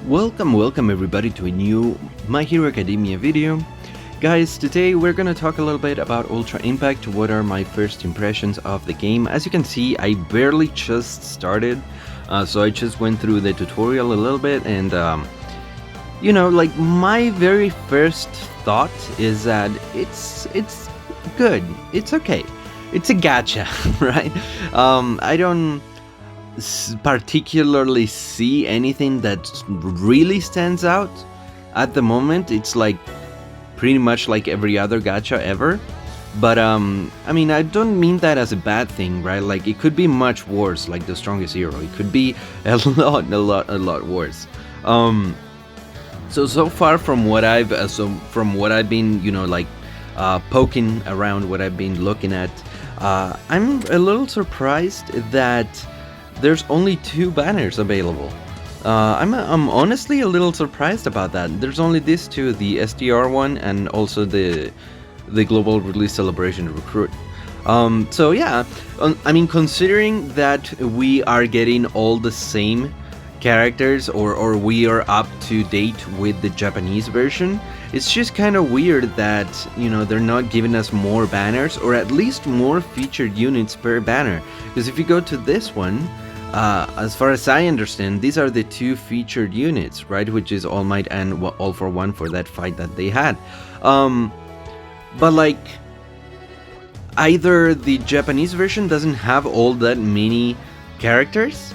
Welcome everybody to a new My Hero Academia video. Guys, today we're gonna talk a little bit about Ultra Impact. What are my first impressions of the game? As you can see, I barely just started, so I just went through the tutorial a little bit, and like my very first thought is that it's good, it's okay, it's a gacha, right? I don't particularly see anything that really stands out at the moment. It's like pretty much like every other gacha ever, but I mean, I don't mean that as a bad thing, right? Like, it could be much worse, like The Strongest Hero. It could be a lot worse. So far from what I've been poking around, what I've been looking at, I'm a little surprised that there's only 2 banners available. I'm honestly a little surprised about that. There's only these 2, the SDR one and also the Global Release Celebration Recruit. So yeah, I mean, considering that we are getting all the same characters, or we are up to date with the Japanese version, it's just kind of weird that, they're not giving us more banners, or at least more featured units per banner. Because if you go to this one, as far as I understand, these are the 2 featured units, right? Which is All Might and All for One for that fight that they had. But like, either the Japanese version doesn't have all that many characters,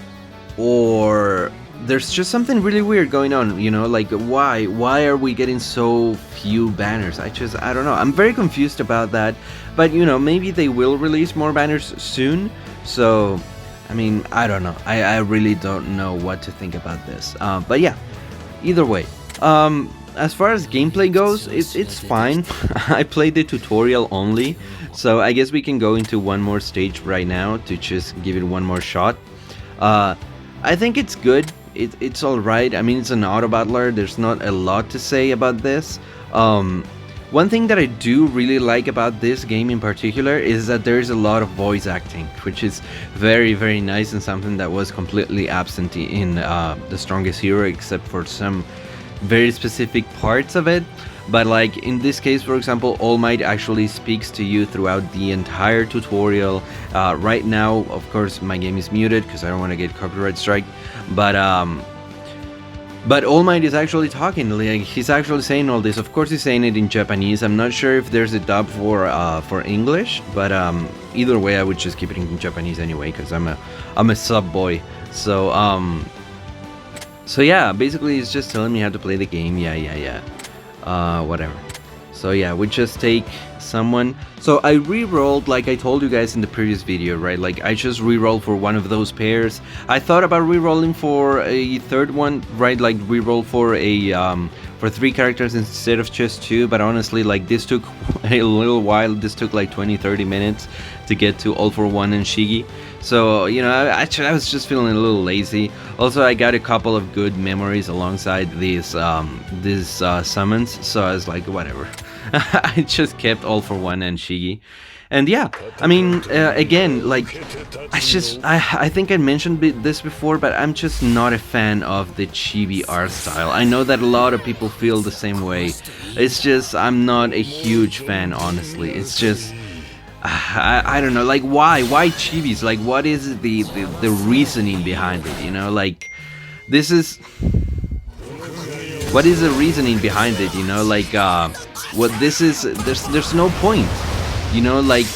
or there's just something really weird going on, like why are we getting so few banners? I don't know. I'm very confused about that, but maybe they will release more banners soon, so I mean, I don't know. I really don't know what to think about this. But yeah, either way. As far as gameplay goes, it's fine. I played the tutorial only, so I guess we can go into one more stage right now to just give it one more shot. I think it's good. It's alright. I mean, it's an auto battler. There's not a lot to say about this. One thing that I do really like about this game in particular is that there's a lot of voice acting, which is very, very nice, and something that was completely absent in The Strongest Hero, except for some very specific parts of it. But like in this case, for example, All Might actually speaks to you throughout the entire tutorial. Right now, of course, my game is muted because I don't want to get copyright strike, but All Might is actually talking, like, he's actually saying all this. Of course, he's saying it in Japanese. I'm not sure if there's a dub for English, but either way, I would just keep it in Japanese anyway, because I'm a sub boy. So yeah, basically, he's just telling me how to play the game. Yeah. Whatever. So yeah, we just take someone. So I re-rolled, like I told you guys in the previous video, right? Like, I just re-rolled for one of those pairs. I thought about re-rolling for a third one, right? Like, re-roll for for 3 characters instead of just 2, but honestly, like, this took a little while. This took like 20-30 minutes to get to All for One and Shigi. So, I was just feeling a little lazy. Also, I got a couple of good memories alongside these summons, so I was like, whatever. I just kept All for One and Shigi. And yeah, I mean, again, like, I think I mentioned this before, but I'm just not a fan of the chibi art style. I know that a lot of people feel the same way. It's just, I'm not a huge fan, honestly. It's just, I don't know, like, why chibis? Like, what is the reasoning behind it, like, this is, what is the reasoning behind it, like, what this is, there's no point, like,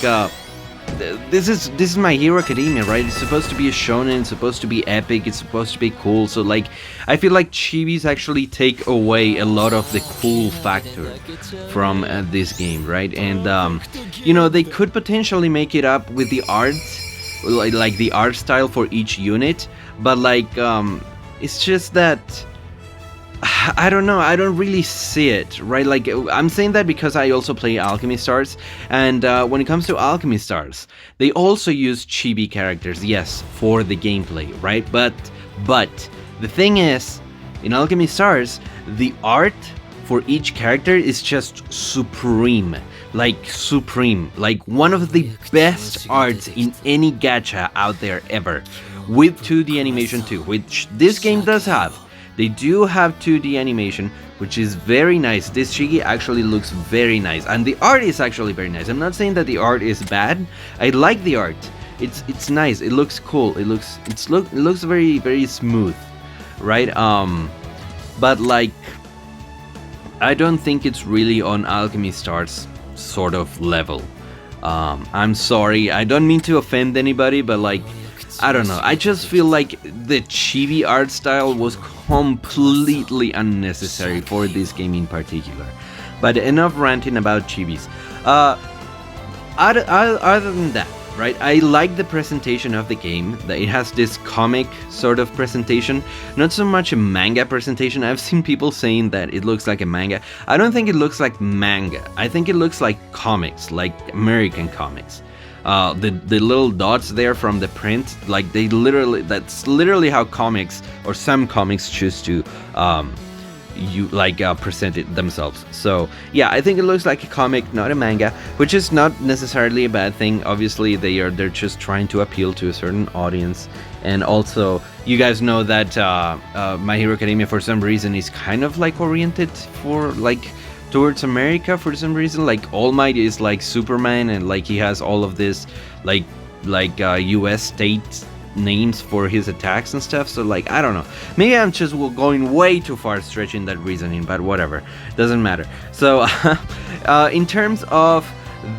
this is My Hero Academia, right? It's supposed to be a shonen, it's supposed to be epic, it's supposed to be cool, so like, I feel like chibis actually take away a lot of the cool factor from this game, right? And they could potentially make it up with the art, like the art style for each unit, but like, it's just that, I don't know, I don't really see it, right? Like, I'm saying that because I also play Alchemy Stars, and when it comes to Alchemy Stars, they also use chibi characters, yes, for the gameplay, right? But the thing is, in Alchemy Stars, the art for each character is just supreme. Like, supreme. Like, one of the best arts in any gacha out there ever. With 2D animation too, which this game does have. They do have 2D animation, which is very nice. This Shigi actually looks very nice, and the art is actually very nice. I'm not saying that the art is bad. I like the art. It's nice. It looks cool. It looks very very smooth, right? But like, I don't think it's really on Alchemy Star's sort of level. I'm sorry, I don't mean to offend anybody, but like, I don't know. I just feel like the chibi art style was completely unnecessary for this game in particular. But enough ranting about chibis. Other than that, right? I like the presentation of the game. That it has this comic sort of presentation, not so much a manga presentation. I've seen people saying that it looks like a manga. I don't think it looks like manga. I think it looks like comics, like American comics. The little dots there from the print, like that's literally how comics or some comics choose to present it themselves. So yeah, I think it looks like a comic, not a manga, which is not necessarily a bad thing. Obviously they're just trying to appeal to a certain audience, and also you guys know that My Hero Academia for some reason is kind of like oriented for like towards America for some reason. Like All Might is like Superman, and like he has all of this like US state names for his attacks and stuff. So like, I don't know, maybe I'm just going way too far stretching that reasoning, but whatever, doesn't matter. So in terms of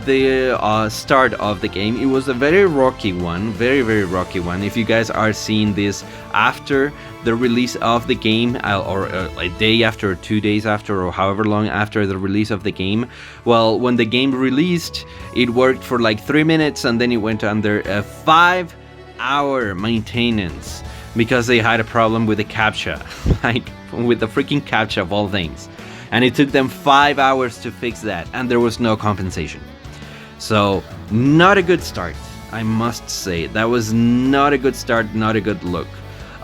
the start of the game, it was a very rocky one, very very rocky one. If you guys are seeing this after the release of the game, or a day after, or 2 days after, or however long after the release of the game, well, when the game released, it worked for like 3 minutes, and then it went under a 5-hour maintenance because they had a problem with the captcha, like with the freaking captcha of all things, and it took them 5 hours to fix that, and there was no compensation. So not a good start, I must say. That was not a good start, not a good look.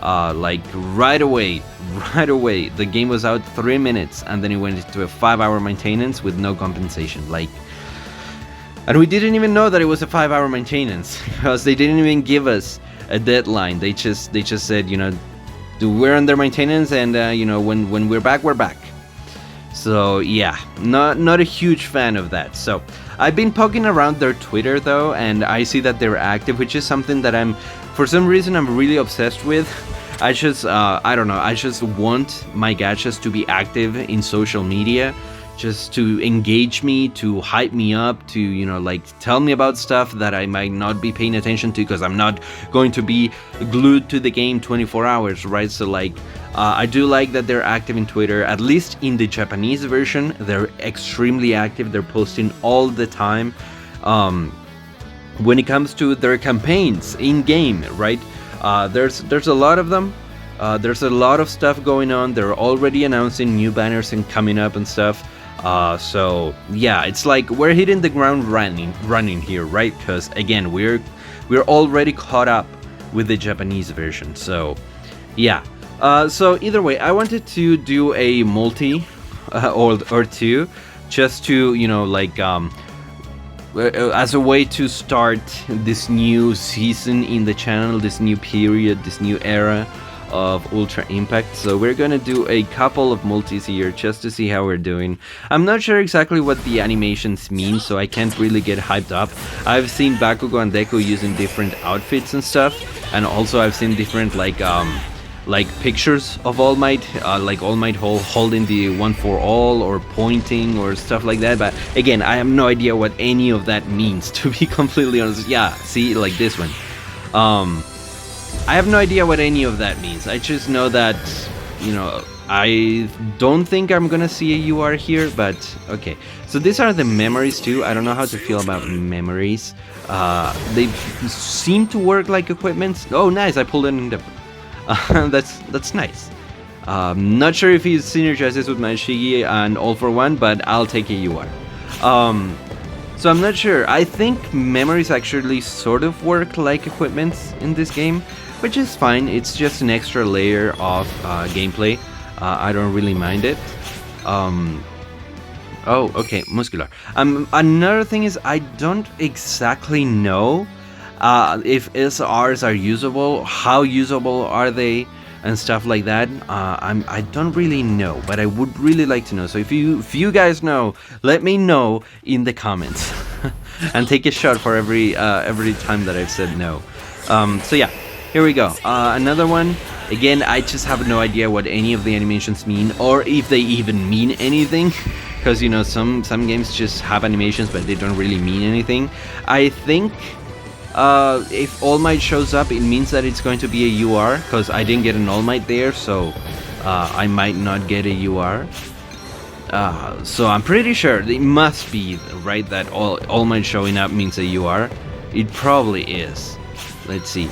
Like right away, the game was out 3 minutes, and then it went into a 5-hour maintenance with no compensation. Like, and we didn't even know that it was a 5-hour maintenance because they didn't even give us a deadline. They just said, you know, we're under maintenance, and you know, when we're back, we're back. So yeah, not a huge fan of that. So I've been poking around their Twitter though, and I see that they're active, which is something that for some reason I'm really obsessed with. I just I don't know, I just want my gachas to be active in social media, just to engage me, to hype me up, to, you know, like tell me about stuff that I might not be paying attention to, because I'm not going to be glued to the game 24 hours, right? So like, I do like that they're active in Twitter, at least in the Japanese version. They're extremely active, they're posting all the time. When it comes to their campaigns in game, right? There's a lot of them. There's a lot of stuff going on. They're already announcing new banners and coming up and stuff. So yeah, it's like we're hitting the ground running here, right? Because again, we're already caught up with the Japanese version. So yeah. So either way, I wanted to do a multi or two, just to, you know, like as a way to start this new season in the channel, this new period, this new era of Ultra Impact. So we're gonna do a couple of multis here just to see how we're doing. I'm not sure exactly what the animations mean, so I can't really get hyped up. I've seen Bakugo and Deku using different outfits and stuff, and also I've seen different like pictures of All Might, like All Might holding the one for all or pointing or stuff like that. But again, I have no idea what any of that means, to be completely honest. Yeah, see, like this one. I have no idea what any of that means. I just know that, you know, I don't think I'm gonna see a UR here, but okay. So these are the memories too. I don't know how to feel about memories. They seem to work like equipment. Oh, nice! I pulled it in the. That's nice. Not sure if he synergizes with my Shigi and All for One, but I'll take a UR. So I'm not sure. I think memories actually sort of work like equipments in this game, which is fine. It's just an extra layer of gameplay. I don't really mind it. Oh, okay, muscular. Another thing is, I don't exactly know if SRs are usable. How usable are they? and stuff like that. I don't really know, but I would really like to know. So if you guys know, let me know in the comments, and take a shot for every time that I've said no. So yeah, here we go. Another one. Again, I just have no idea what any of the animations mean, or if they even mean anything, because you know some games just have animations but they don't really mean anything. I think if All Might shows up, it means that it's going to be a UR, because I didn't get an All Might there, so I might not get a UR. So I'm pretty sure it must be right that All Might showing up means a UR. It probably is. Let's see.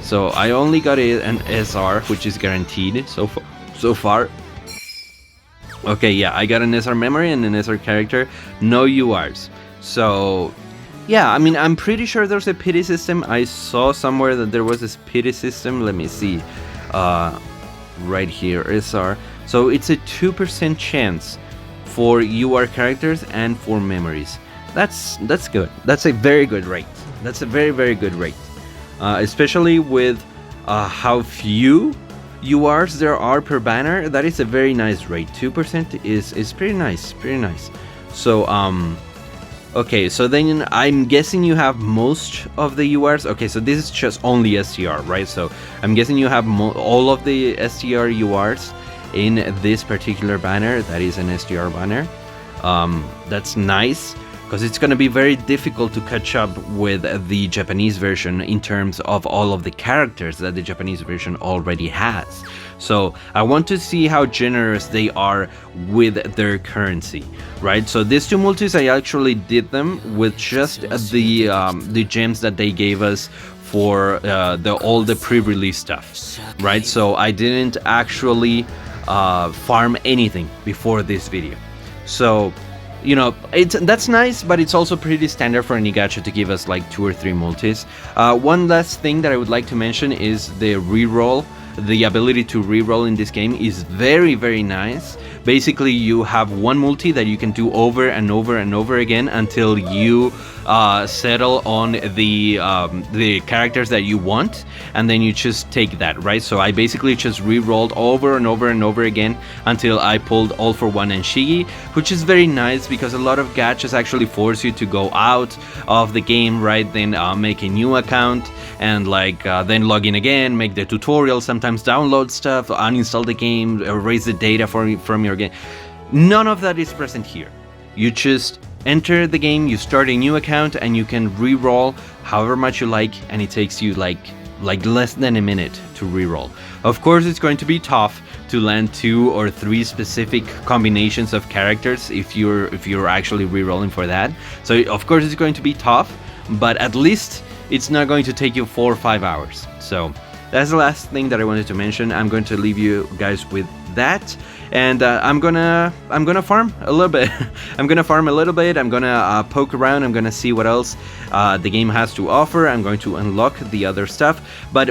So I only got an SR, which is guaranteed so far. Okay, yeah, I got an SR memory and an SR character, no URs. So yeah, I mean, I'm pretty sure there's a pity system. I saw somewhere that there was this pity system. Let me see. Right here, SR. So it's a 2% chance for UR characters and for memories. That's good. That's a very good rate. That's a very good rate. Especially with how few URs there are per banner. That is a very nice rate. 2% is pretty nice, So okay, so then I'm guessing you have most of the URs. Okay, so this is just only STR, right? So I'm guessing you have all of the STR URs in this particular banner. That is an STR banner. That's nice, because it's going to be very difficult to catch up with the Japanese version in terms of all of the characters that the Japanese version already has. So I want to see how generous they are with their currency, right? So these two multis, I actually did them with just the gems that they gave us for all the pre-release stuff, right? So I didn't actually farm anything before this video. So you know, that's nice, but it's also pretty standard for any gacha to give us like 2 or 3 multis. One last thing that I would like to mention is the reroll. The ability to reroll in this game is very nice. Basically, you have one multi that you can do over and over again until you settle on the characters that you want, and then you just take that, right? So I basically just re-rolled over and over again until I pulled All for One and Shigi, which is very nice because a lot of gachas actually force you to go out of the game, right? Then make a new account and then log in again, make the tutorial, sometimes download stuff, uninstall the game, erase the data from your game. None of that is present here. You just enter the game, you start a new account, and you can re-roll however much you like, and it takes you like less than a minute to re-roll. Of course, it's going to be tough to land 2 or 3 specific combinations of characters if you're actually re-rolling for that. So of course it's going to be tough, but at least it's not going to take you 4 or 5 hours. So that's the last thing that I wanted to mention. I'm going to leave you guys with that, and I'm gonna farm a little bit. I'm gonna poke around. I'm gonna see what else the game has to offer. I'm going to unlock the other stuff. But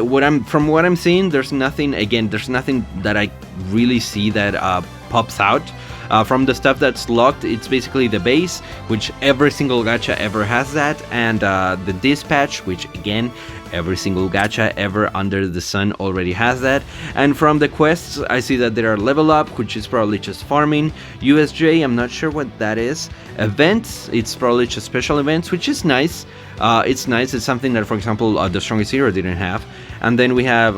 from what I'm seeing, there's nothing that I really see that pops out. From the stuff that's locked, it's basically the base, which every single gacha ever has that, and the dispatch, which again, every single gacha ever under the sun already has that. And from the quests, I see that there are level up, which is probably just farming. USJ, I'm not sure what that is. Events, it's probably just special events, which is nice. It's nice. It's something that, for example, the Strongest Hero didn't have. And then we have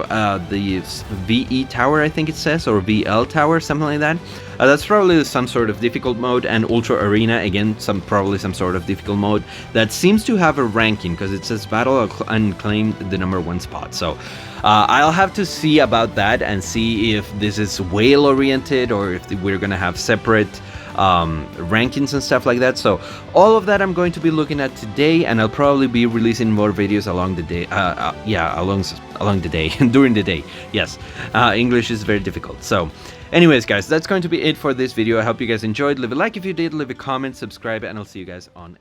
the VE Tower, I think it says, or VL Tower, something like that. That's probably some sort of difficult mode, and Ultra Arena, again, probably some sort of difficult mode that seems to have a ranking, because it says battle and claim the #1 spot. So I'll have to see about that and see if this is whale oriented or if we're gonna have separate rankings and stuff like that. So all of that I'm going to be looking at today, and I'll probably be releasing more videos along the day. Along the day during the day. Yes, English is very difficult. So anyways, guys, that's going to be it for this video. I hope you guys enjoyed. Leave a like if you did, leave a comment, subscribe, and I'll see you guys on